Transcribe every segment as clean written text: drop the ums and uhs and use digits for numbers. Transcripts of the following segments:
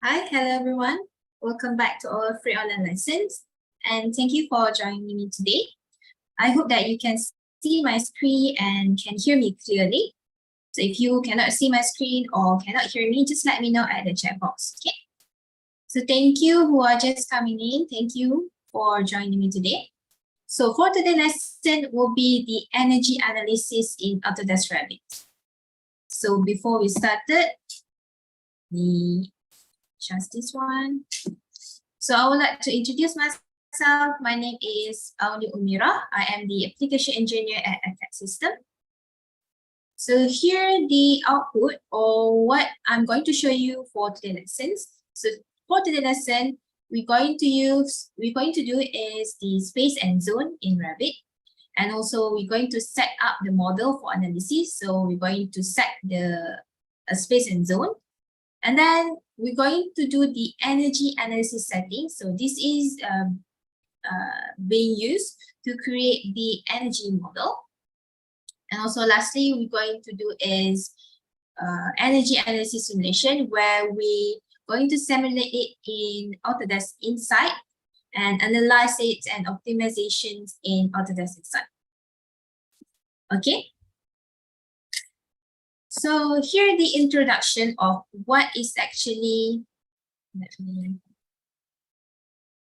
Hi, hello everyone. Welcome back to our free online lessons and thank you for joining me today. I hope that you can see my screen and can hear me clearly. So if you cannot see my screen or cannot hear me, just let me know at the chat box, okay? So thank you who are just coming in. Thank you for joining me today. So for today's lesson will be the energy analysis in Autodesk Revit. So before we started, just this one. So I would like to introduce myself. My name is Auni Umira. I am the application engineer at Attack System. So here the output or what I'm going to show you for today's lessons. So for today's lesson, we're going to do is the space and zone in Revit. And also we're going to set up the model for analysis. So we're going to set the space and zone. And then we're going to do the energy analysis settings. So this is being used to create the energy model. And also lastly, we're going to do is energy analysis simulation, where we're going to simulate it in Autodesk Insight and analyze it and optimizations in Autodesk Insight. Okay. So here the introduction of what is actually,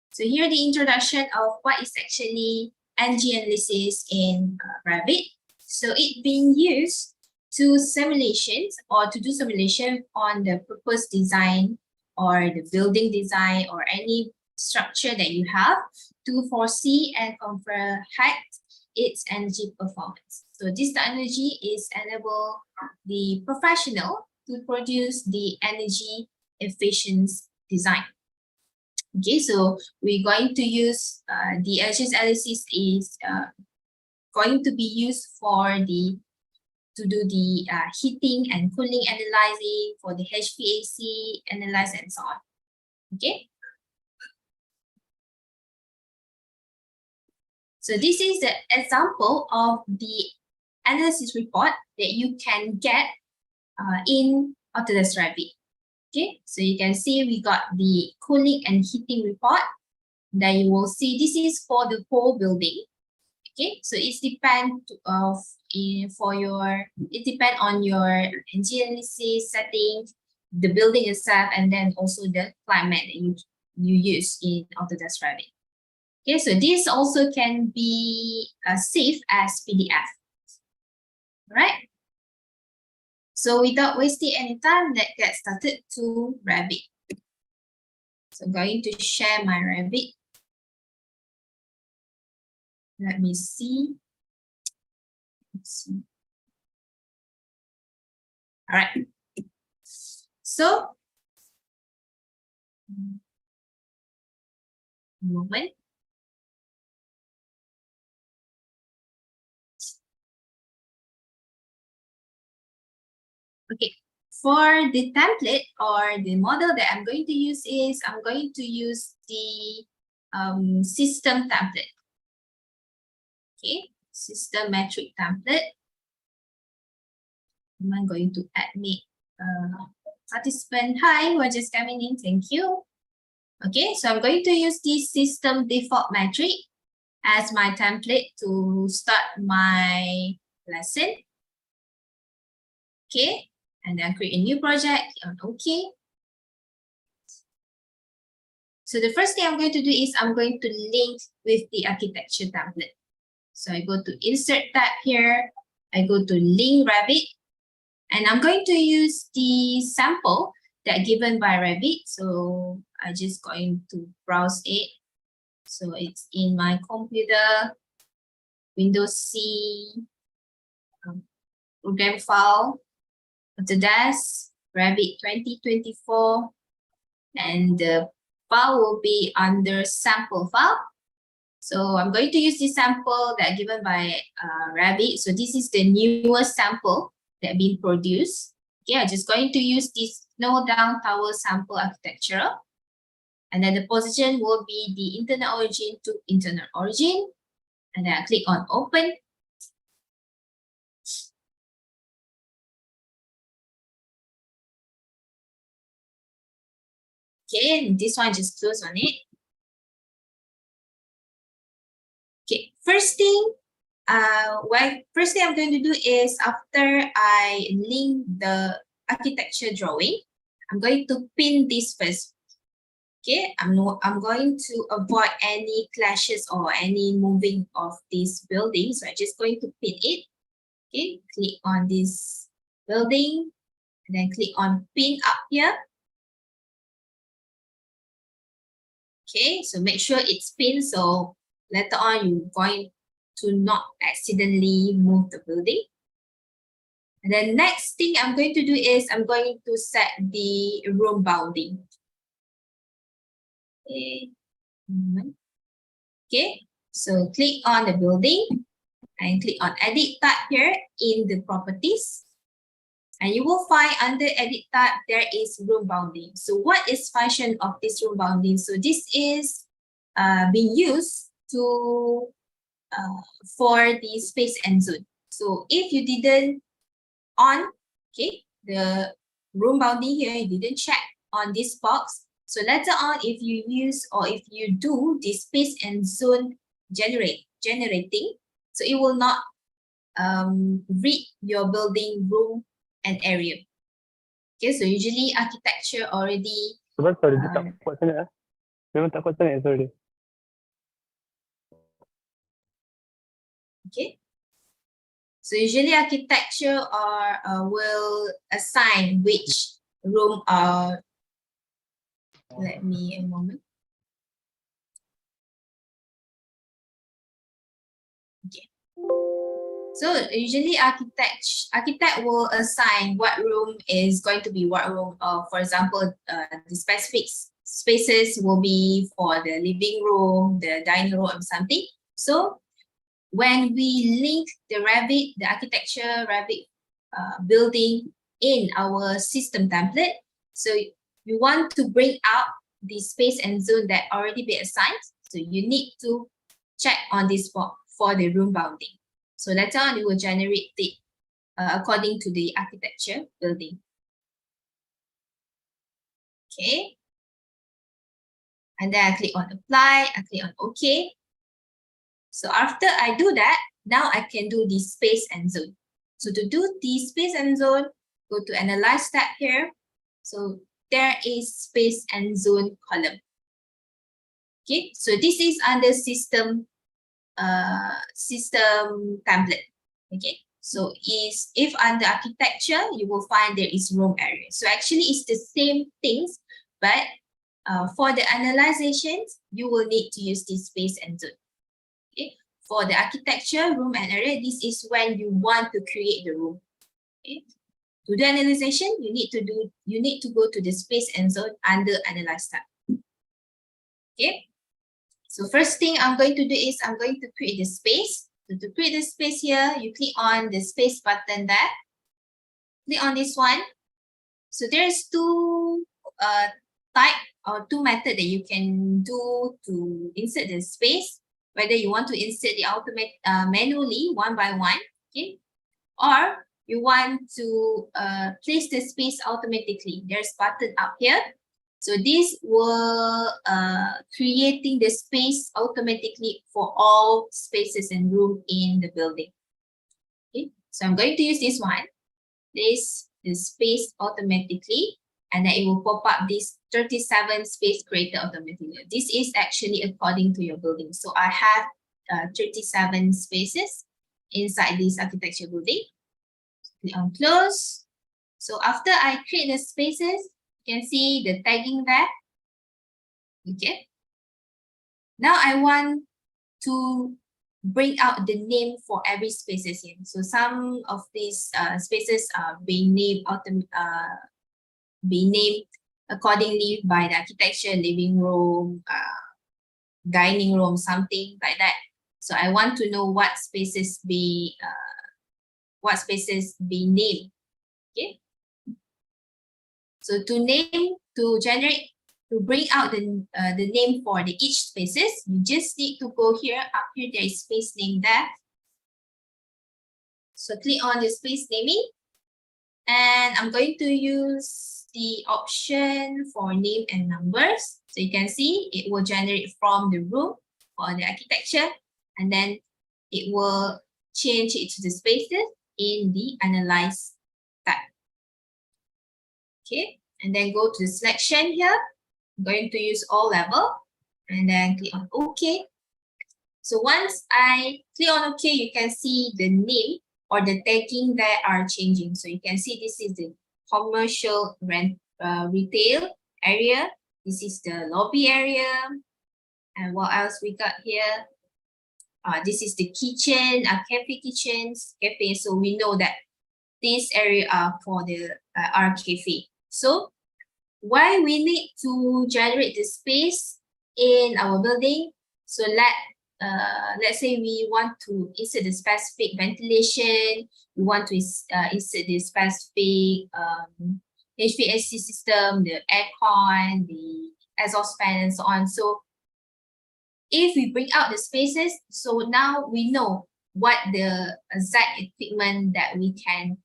so here the introduction of what is actually energy analysis in Revit. So it being used to simulations or to do simulation on the proposed design or the building design or any structure that you have to foresee and comprehend its energy performance. So this technology is enable the professional to produce the energy efficient design. Okay, so we're going to use the energy analysis is going to be used for to do the heating and cooling analyzing, for the HVAC analyze and so on. Okay. So this is the example of the analysis report that you can get in Autodesk Revit. Okay, so you can see we got the cooling and heating report. Then you will see this is for the whole building. Okay, so it depends on your energy analysis settings, the building itself, and then also the climate that you use in Autodesk Revit. Okay, so this also can be saved as PDF. All right. So without wasting any time, let's get started to Revit. So I'm going to share my Revit. Let me see. Let's see. All right. So, moment. Okay, for the template or the model that I'm going to use is, I'm going to use the system template. Okay, system metric template. I'm going to admit participant. Hi, who are just coming in. Thank you. Okay, so I'm going to use this system default metric as my template to start my lesson. Okay, and then create a new project on OK. So the first thing I'm going to do is I'm going to link with the architecture template. So I go to Insert tab here. I go to Link Revit. And I'm going to use the sample that given by Revit. So I'm just going to browse it. So it's in my computer, Windows C, program file, Autodesk, Revit 2024, and the file will be under sample file. So I'm going to use this sample that given by Revit. So this is the newest sample that been produced. Okay, I'm just going to use this snow down tower sample architecture. And then the position will be the internal origin to internal origin. And then I click on open. Okay, and this one just close on it. Okay, first thing I'm going to do is after I link the architecture drawing, I'm going to pin this first. Okay, I'm going to avoid any clashes or any moving of this building. So I'm just going to pin it. Okay, click on this building and then click on pin up here. Okay, so make sure it's pinned so later on you're going to not accidentally move the building. And then next thing I'm going to do is I'm going to set the room bounding. Okay, okay, so click on the building and click on edit tab here in the properties. And you will find under edit tab, there is room bounding. So what is function of this room bounding? So this is being used to for the space and zone. So if you didn't on, okay, the room bounding here, you didn't check on this box. So later on, if you use or if you do the space and zone generating, so it will not read your building room and area. Okay, so usually architecture already. Sebab sorry, dia tak kuat sangat. Memang tak kuat sangat, sorry. Okay. So usually architecture will assign which room are. Let me a moment. Okay. So usually architect will assign what room is going to be what room. For example, the specific spaces will be for the living room, the dining room, or something. So when we link the Revit, the architecture Revit building in our system template, so you want to bring out the space and zone that already been assigned. So you need to check on this box for the room bounding. So later on, you will generate it according to the architecture building. Okay. And then I click on apply, I click on OK. So after I do that, now I can do the space and zone. So to do the space and zone, go to Analyst tab here. So there is space and zone column. Okay, so this is under system template. Okay, so if under architecture, you will find there is room area. So actually it's the same things, but for the analyzations, you will need to use this space and zone. Okay, for the architecture, room and area, this is when you want to create the room. Okay, to do analyzation, you need to go to the space and zone under Analyze tab. Okay. So first thing I'm going to do is I'm going to create the space. So to create the space here, you click on the space button there. Click on this one. So there's two type or two methods that you can do to insert the space. Whether you want to insert the automate manually one by one, okay, or you want to place the space automatically. There's button up here. So this will creating the space automatically for all spaces and room in the building. Okay, so I'm going to use this one. Place the space automatically, and then it will pop up this 37 space created automatically. This is actually according to your building. So I have 37 spaces inside this architecture building. Click on close. So after I create the spaces, you can see the tagging there. Okay. Now I want to bring out the name for every spaces here. So some of these spaces are being named accordingly by the architecture, living room, dining room, something like that. So I want to know what spaces be named. Okay. So to bring out the name for each spaces, you just need to go here. Up here, there is space name there. So click on the space naming, And I'm going to use the option for name and numbers. So you can see it will generate from the room or the architecture, and then it will change it to the spaces in the Analyze tab. Okay, and then go to the selection here. I'm going to use all level and then click on OK. So once I click on OK, you can see the name or the tagging that are changing. So you can see this is the commercial retail area. This is the lobby area. And what else we got here? This is the kitchen, cafe kitchens, cafe. So we know that this area are for the our cafe. So why we need to generate the space in our building? So let's say we want to insert the specific ventilation, we want to insert the specific HVAC system, the aircon, the exhaust fan, and so on. So if we bring out the spaces, so now we know what the exact equipment that we can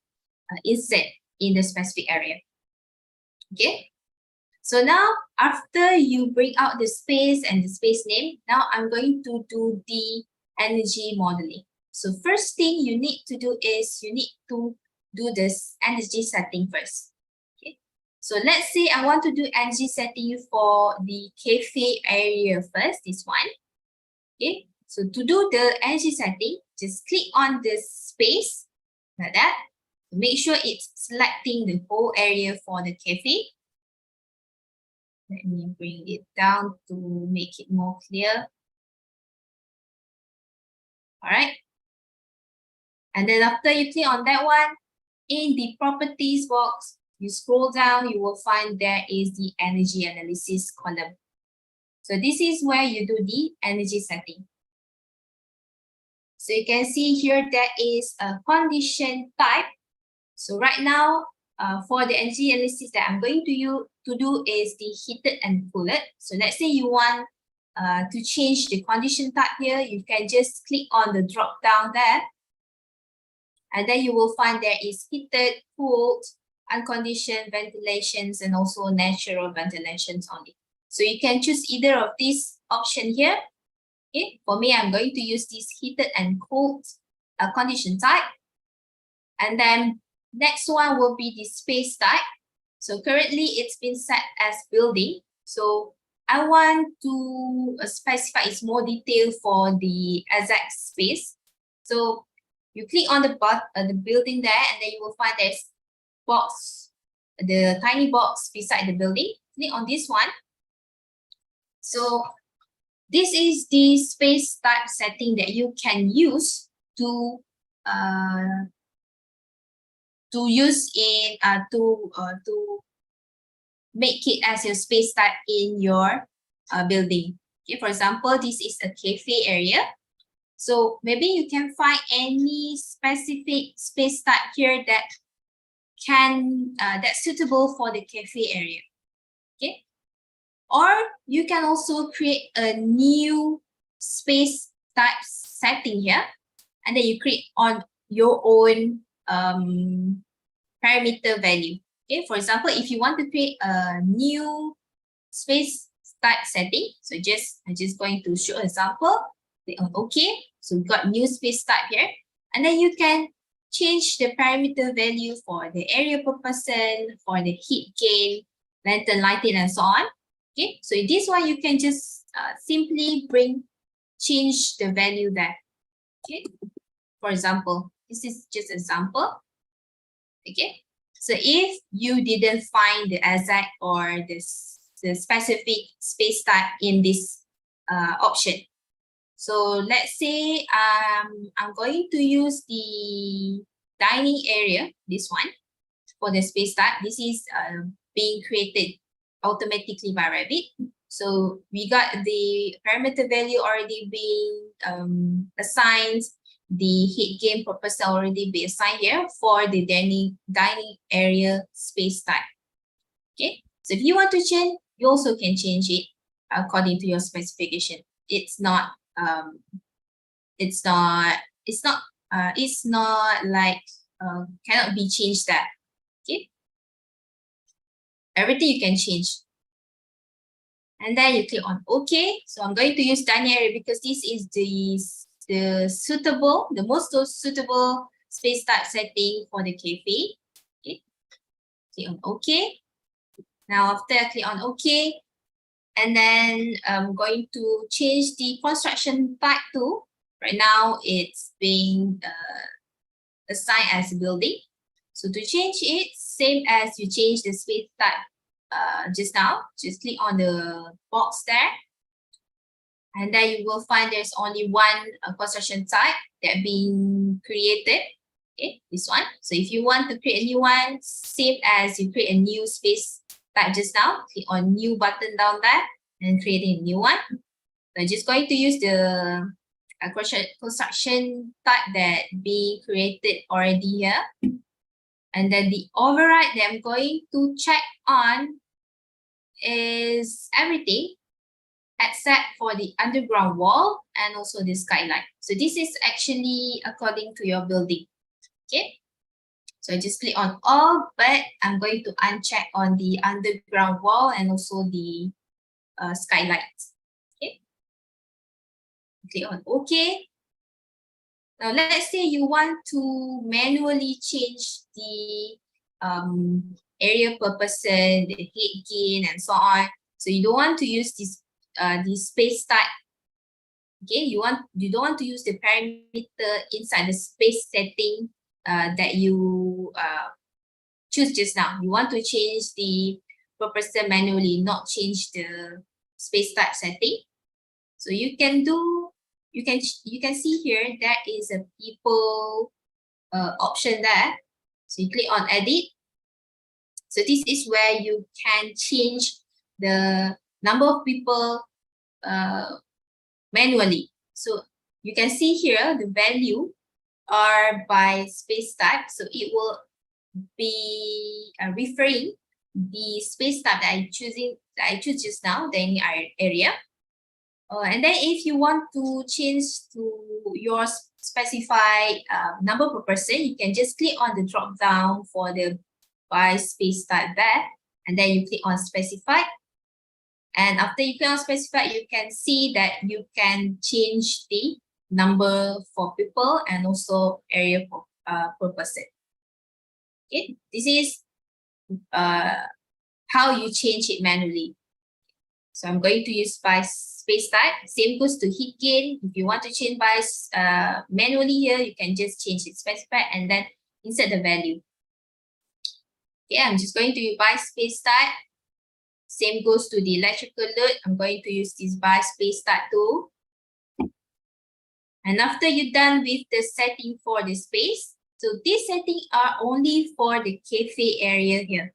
insert in the specific area. Okay. So now, after you bring out the space and the space name, now I'm going to do the energy modeling. So first thing you need to do is you need to do this energy setting first. Okay. So let's say I want to do energy setting for the cafe area first, this one. Okay. So to do the energy setting, just click on this space like that. Make sure it's selecting the whole area for the cafe. Let me bring it down to make it more clear. All right. And then after you click on that one, in the properties box, you scroll down, you will find there is the energy analysis column. So this is where you do the energy setting. So you can see here there is a condition type. So right now, for the energy analysis that I'm going to do is the heated and cooled. So let's say you want to change the condition type here, you can just click on the drop down there. And then you will find there is heated, cooled, unconditioned ventilations, and also natural ventilations only. So you can choose either of these options here. Okay, for me, I'm going to use this heated and cooled condition type. And then next one will be the space type. So currently it's been set as building. So I want to specify it's more detail for the exact space. So you click on the building there, and then you will find there's box, the tiny box beside the building. Click on this one. So this is the space type setting that you can use to use in to make it as your space type in your building. Okay, for example, this is a cafe area. So maybe you can find any specific space type here that that's suitable for the cafe area. Okay, or you can also create a new space type setting here, and then you create on your own parameter value. Okay, for example, if you want to create a new space type setting, so I'm just going to show an example. Click on OK. So we got new space type here, and then you can change the parameter value for the area per person, for the heat gain, lantern lighting, and so on. Okay, so in this one you can just simply change the value there. Okay, for example, this is just an example. Okay, so if you didn't find the exact or the specific space type in this option, so let's say I'm going to use the dining area, this one, for the space type. This is being created automatically by Revit. So we got the parameter value already being assigned. The heat gain per person already be assigned here for the dining area space type. Okay, so if you want to change, you also can change it according to your specification. It's not like cannot be changed that. Okay. Everything you can change. And then you click on OK. So I'm going to use dining area because this is the most suitable space type setting for the cafe. Okay. Click on OK. Now after I click on OK, and then I'm going to change the construction type to, right now it's being assigned as a building. So to change it, same as you change the space type just now, just click on the box there. And then you will find there's only one construction type that being created. Okay, this one. So if you want to create a new one, same as you create a new space type just now, click on new button down there and creating a new one. I'm just going to use the construction type that being created already here. And then the override that I'm going to check on is everything except for the underground wall and also the skylight. So this is actually according to your building. Okay. So I just click on all, but I'm going to uncheck on the underground wall and also the skylight. Okay. Click on OK. Now let's say you want to manually change the area per person, the head gain, and so on. So you don't want to use this the space type. Okay, you don't want to use the parameter inside the space setting that you choose just now. You want to change the per person manually, not change the space type setting. So you can do, you can see here there is a people option there. So you click on edit. So this is where you can change the number of people manually. So you can see here the value are by space type. So it will be referring the space type that I choose just now, the any area. And then if you want to change to your specified number per person, you can just click on the drop down for the by space type there, and then you click on specify. And after you click on specify, you can see that you can change the number for people and also area for, per person. Okay, this is how you change it manually. So I'm going to use by space type. Same goes to heat gain. If you want to change by manually here, you can just change it, specify, and then insert the value. Okay, I'm just going to use by space type. Same goes to the electrical load. I'm going to use this by space type too. And after you're done with the setting for the space, so these settings are only for the cafe area here.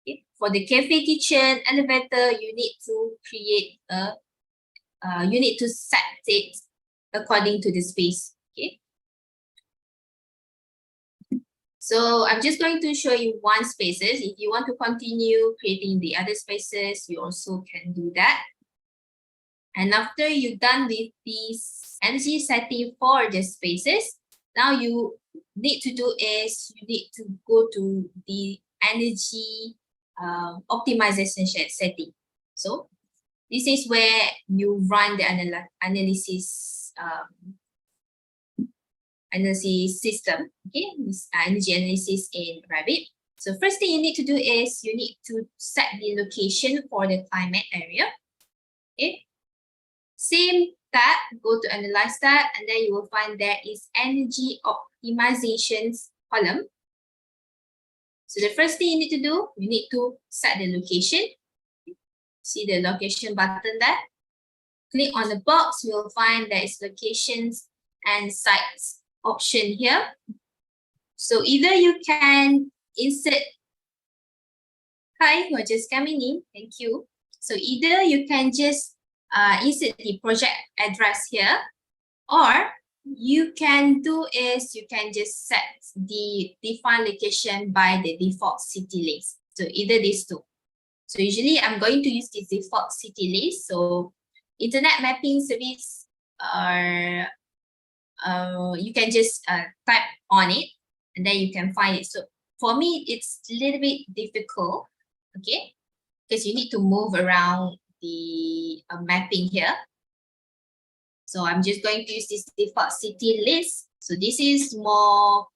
Okay. For the cafe kitchen elevator, you need to create a, you need to set it according to the space. Okay. So I'm just going to show you one spaces. If you want to continue creating the other spaces, you also can do that. And after you're done with this energy setting for the spaces, now you need to do is you need to go to the energy optimization setting. So this is where you run the analysis system, okay, this energy analysis in Revit. So first thing you need to do is you need to set the location for the climate area. Okay, same tab, go to analyze tab, and then you will find there is energy optimizations column. So the first thing you need to do, you need to set the location. See the location button there. Click on the box, you will find there is locations and sites option here. So either you can insert, hi, you're just coming in, thank you. So either you can just insert the project address here, or you can do is you can just set the define location by the default city list. So either these two. So usually I'm going to use the default city list. So internet mapping service you can just type on it and then you can find it. So for me, it's a little bit difficult, okay? Because you need to move around the mapping here. So I'm just going to use this default city list. So this is more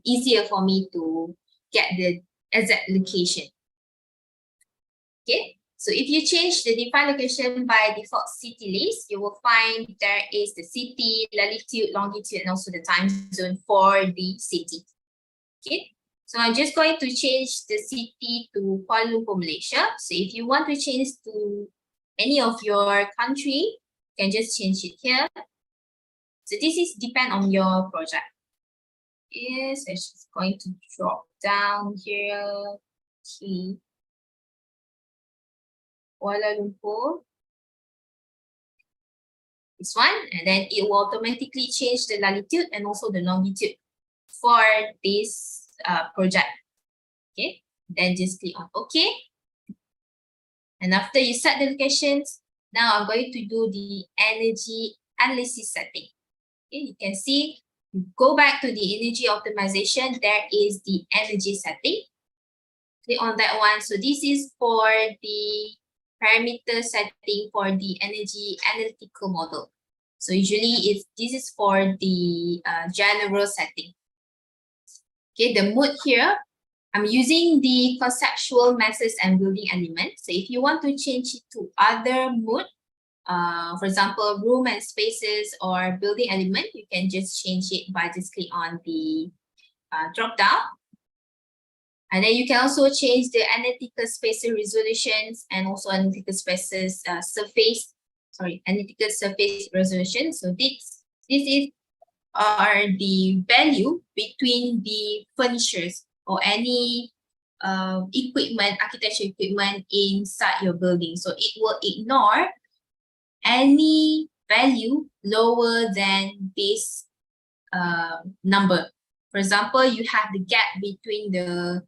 easier for me to get the exact location. Okay, so if you change the default location by default city list, you will find there is the city, latitude, longitude, and also the time zone for the city. Okay, so I'm just going to change the city to Kuala Lumpur, Malaysia. So if you want to change to any of your country, you can just change it here. So this is depend on your project. Yes, it's just going to drop down here to Kuala Lumpur. This one, and then it will automatically change the latitude and also the longitude for this project. Okay, then just click on OK. And after you set the locations, now I'm going to do the energy analysis setting. Okay, you can see, go back to the energy optimization, there is the energy setting. Click on that one. So this is for the parameter setting for the energy analytical model. So usually this is for the general setting. Okay, the mode here, I'm using the conceptual methods and building elements. So if you want to change it to other mode, for example, room and spaces or building element, you can just change it by just click on the drop down. And then you can also change the analytical space resolutions and also analytical spaces analytical surface resolution. So this is the value between the furnitures or any equipment, architecture equipment inside your building. So it will ignore any value lower than this number. For example, you have the gap between the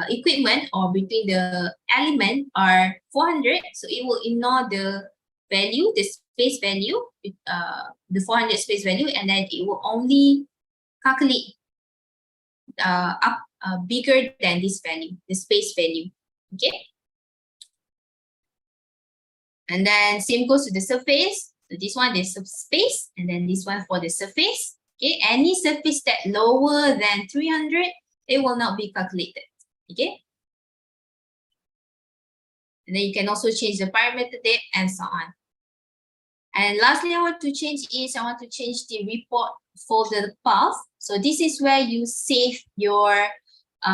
equipment or between the element are 400, so it will ignore the value, the space value, the 400 space value, and then it will only calculate up bigger than this value, the space value. Okay, and then same goes to the surface. So this one is space, and then this one for the surface. Okay, any surface that lower than 300, it will not be calculated. Okay, and then you can also change the parameter depth and so on. And lastly, I want to change the report folder path. So this is where you save your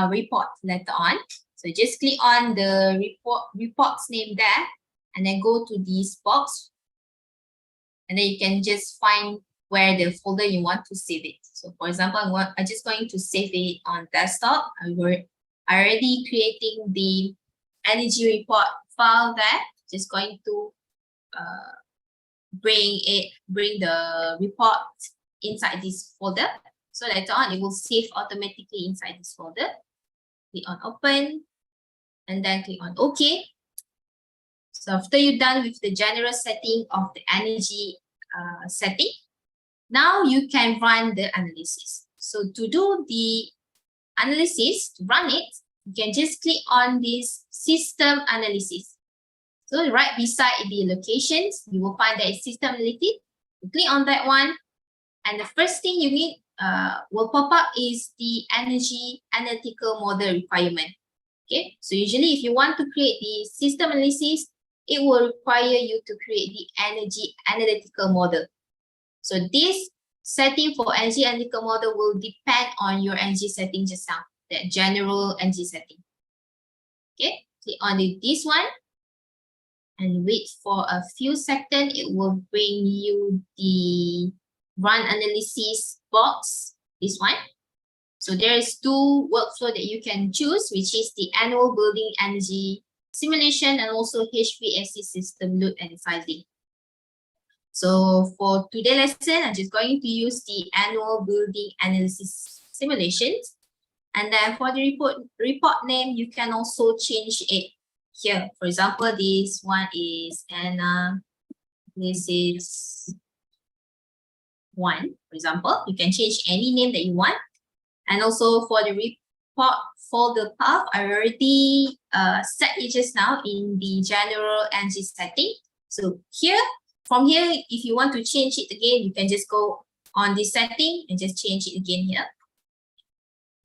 report later on. So just click on the report's name there, and then go to this box, and then you can just find where the folder you want to save it. So for example, I'm just going to save it on desktop. I'm already creating the energy report file there. Just going to bring the report inside this folder. So later on, it will save automatically inside this folder. Click on open, and then click on OK. So after you're done with the general setting of the energy setting, now you can run the analysis. So to do the analysis, to run it, you can just click on this system analysis. So right beside the locations, you will find that system analytics. You click on that one, and the first thing you need will pop up is the energy analytical model requirement. Okay, so usually if you want to create the system analysis, it will require you to create the energy analytical model. So this setting for energy analytical model will depend on your energy setting just now, that general energy setting. Okay, click on this one and wait for a few seconds. It will bring you the run analysis box, this one. So there is two workflow that you can choose, which is the annual building energy simulation and also HVAC system load and sizing. So for today's lesson, I'm just going to use the annual building analysis simulations. And then for the report name, you can also change it here. For example, this one is this is 1, for example. You can change any name that you want. And also for the report folder path, I already set it just now in the general energy setting. So here, from here, if you want to change it again, you can just go on this setting and just change it again here.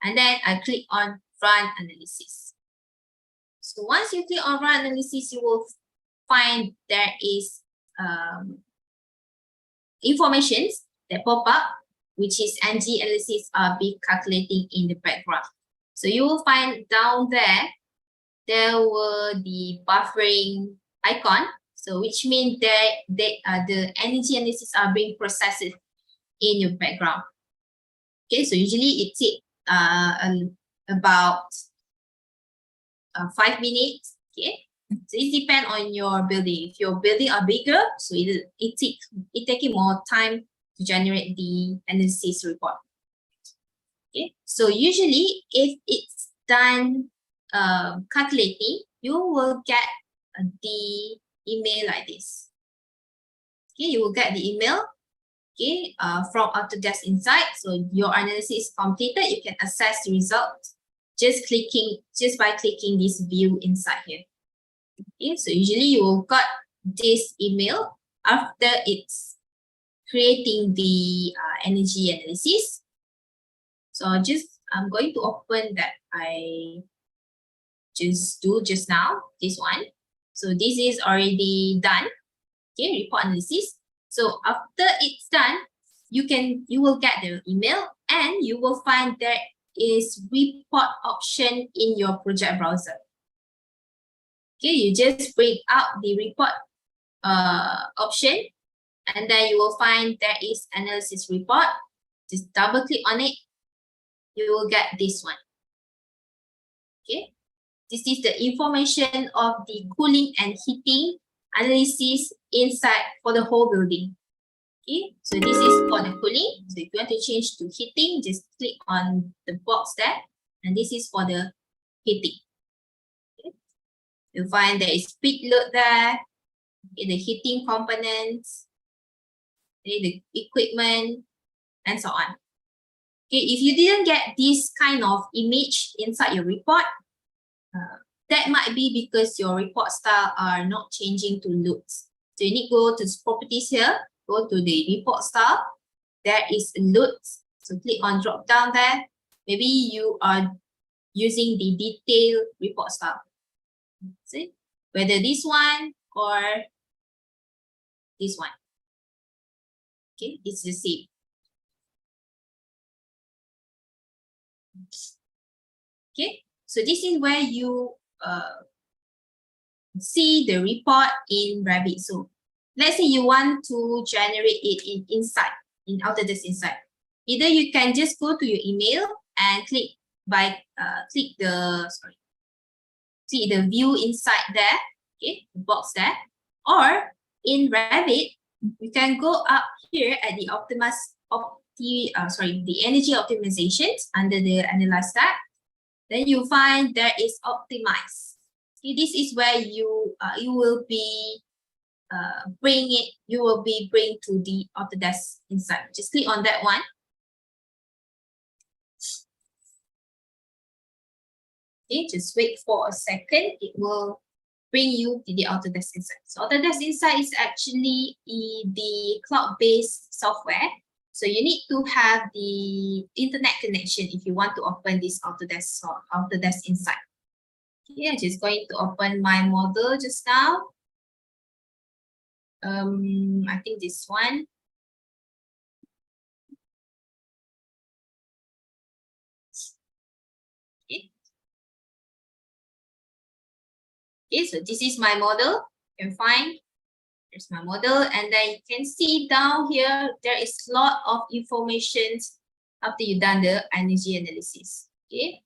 And then I click on run analysis. So once you click on run analysis, you will find there is informations that pop up, which is energy analysis are being calculating in the background. So you will find down there were the buffering icon. So which means that the energy analysis are being processed in your background. Okay, so usually it takes about 5 minutes. Okay, so it depends on your building. If your building are bigger, so it takes more time to generate the analysis report. Okay, so usually if it's done calculating, you will get the email like this. Okay, you will get the email, okay, from Autodesk Insight. So your analysis is completed. You can access the results just by clicking this view inside here. Okay, so usually you will get this email after it's creating the energy analysis. So I'm going to open that I just do just now, this one. So this is already done. Okay, report analysis. So after it's done, you will get the email and you will find there is report option in your project browser. Okay, you just bring out the report option, and then you will find there is analysis report. Just double click on it. You will get this one. Okay, this is the information of the cooling and heating analysis inside for the whole building. Okay, so this is for the cooling. So if you want to change to heating, just click on the box there, and this is for the heating. Okay, you'll find there is peak load there, okay, the heating components, okay, the equipment, and so on. Okay, if you didn't get this kind of image inside your report, that might be because your report style are not changing to loads. So you need to go to properties here, go to the report style. There is loads. So click on drop down there. Maybe you are using the detailed report style. See? Whether this one or this one. Okay, it's the same. Okay, so this is where you see the report in Revit. So let's say you want to generate it in Insight, in Autodesk Insight. Either you can just go to your email and click the view inside there, okay, the box there. Or in Revit, you can go up here at the the energy optimizations under the Analyst tab. Then you find there is optimize. Okay, this is where you will be bring to the Autodesk Insight. Just click on that one. Okay, just wait for a second. It will bring you to the Autodesk Insight. So Autodesk Insight is actually the cloud-based software. So you need to have the internet connection if you want to open this Autodesk Insight. Okay, I'm just going to open my model just now. I think this one. Okay. Okay, so this is my model. You can find there's my model, and then you can see down here there is a lot of information after you've done the energy analysis. Okay,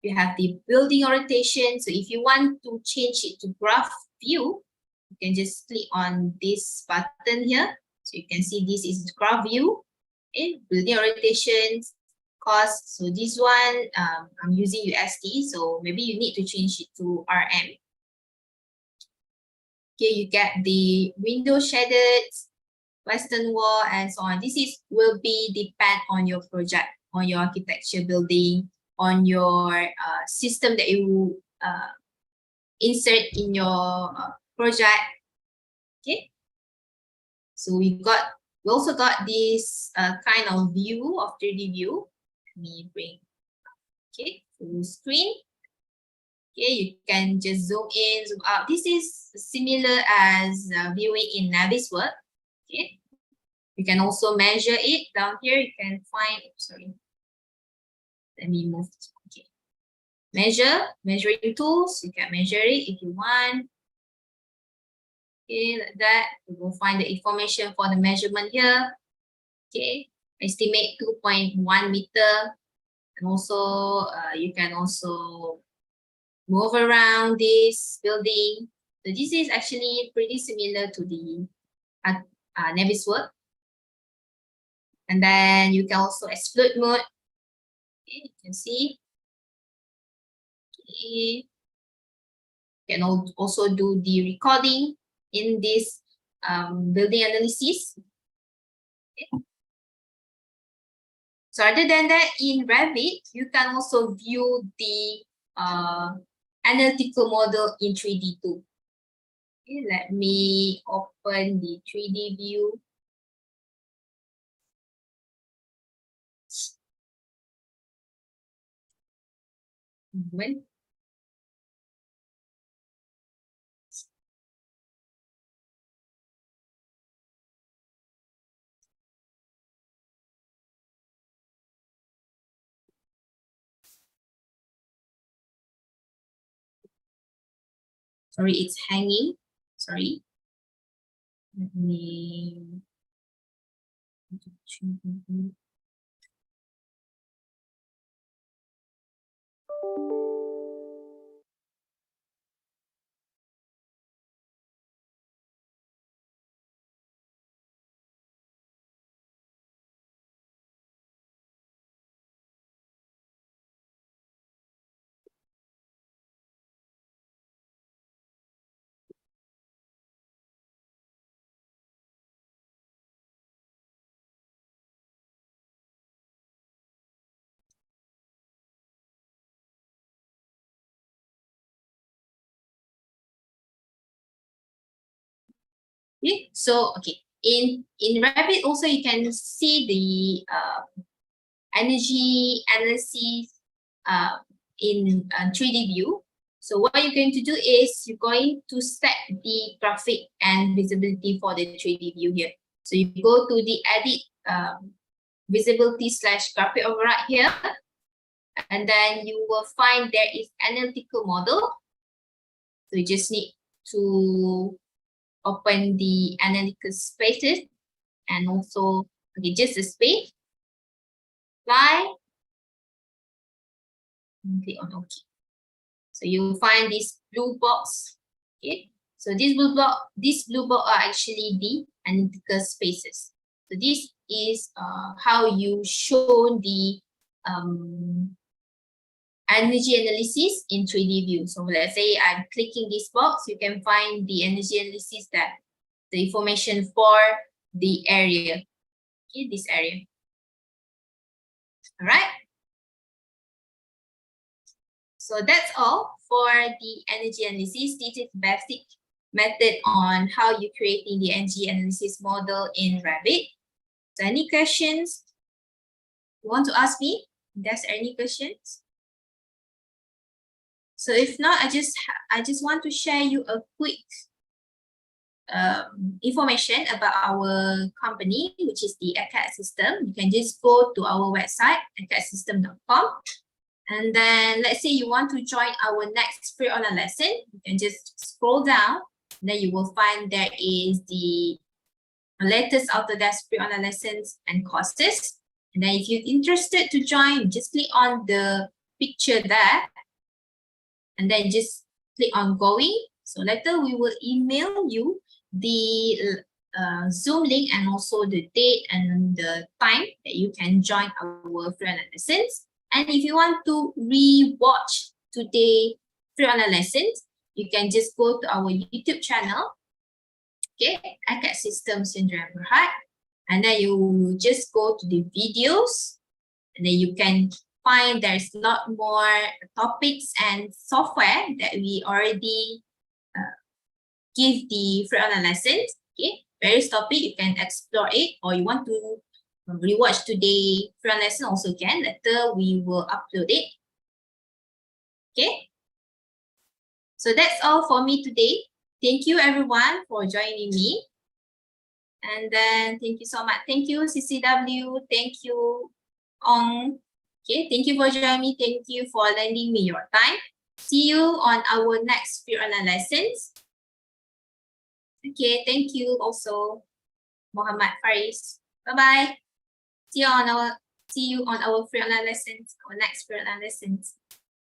you have the building orientation. So if you want to change it to graph view, you can just click on this button here. So you can see this is graph view. Okay, building orientations, cost. So this one I'm using USD, so maybe you need to change it to RM. Okay, you get the window shaded, western wall, and so on. This will be depend on your project, on your architecture building. on your system that you insert in your project. Okay, so we also got this kind of view of 3D view. Let me bring full screen. Okay, you can just zoom in, zoom out. This is similar as viewing in Navisworks. Okay, you can also measure it down here. You can find, sorry, let me move this. Okay, measuring tools. You can measure it if you want. Okay, like that. You will find the information for the measurement here. Okay, estimate 2.1 meter. And also, you can also move around this building. So this is actually pretty similar to the Navisworks. And then you can also exploit mode. Okay, you can see. Okay. You can also do the recording in this building analysis. Okay. So other than that, in Revit, you can also view the analytical model in 3D too. Okay, let me open the 3D view. Moment. Sorry, it's hanging. Sorry. Let me. Okay, so okay, in Revit also you can see the energy analysis in 3D view. So what you're going to do is you're going to set the graphic and visibility for the 3D view here. So you go to the edit visibility / graphic override here, and then you will find there is analytical model. So you just need to open the analytical spaces and also, okay, just a space, apply, and click on OK. So you'll find this blue box. Okay, so this blue box are actually the analytical spaces. So this is how you show the energy analysis in 3D view. So let's say I'm clicking this box, you can find the energy analysis, that the information for the area. Okay, this area. All right. So that's all for the energy analysis. This is basic method on how you creating the energy analysis model in Revit. So any questions you want to ask me? If there's any questions? So if not, I just want to share you a quick information about our company, which is the ACAD system. You can just go to our website, acadsystem.com. And then let's say you want to join our next free online lesson, you can just scroll down. Then you will find there is the latest Autodesk free online lessons and courses. And then if you're interested to join, just click on the picture there. And then just click on going. So later we will email you the Zoom link and also the date and the time that you can join our free online lessons. And if you want to re-watch today's free online lessons, you can just go to our YouTube channel, okay, ACAD Systems Sindra Berhad, and then you just go to the videos, and then you can find there's a lot more topics and software that we already give the free online lessons. Okay, various topic you can explore it, or you want to rewatch today free online lesson also can. Later we will upload it. Okay, so that's all for me today. Thank you everyone for joining me. And then thank you so much. Thank you CCW. Thank you Ong. Okay, thank you for joining me. Thank you for lending me your time. See you on our next free online lessons. Okay, thank you also Muhammad Faris. Bye bye. See you on our free online lessons, our next free online lessons.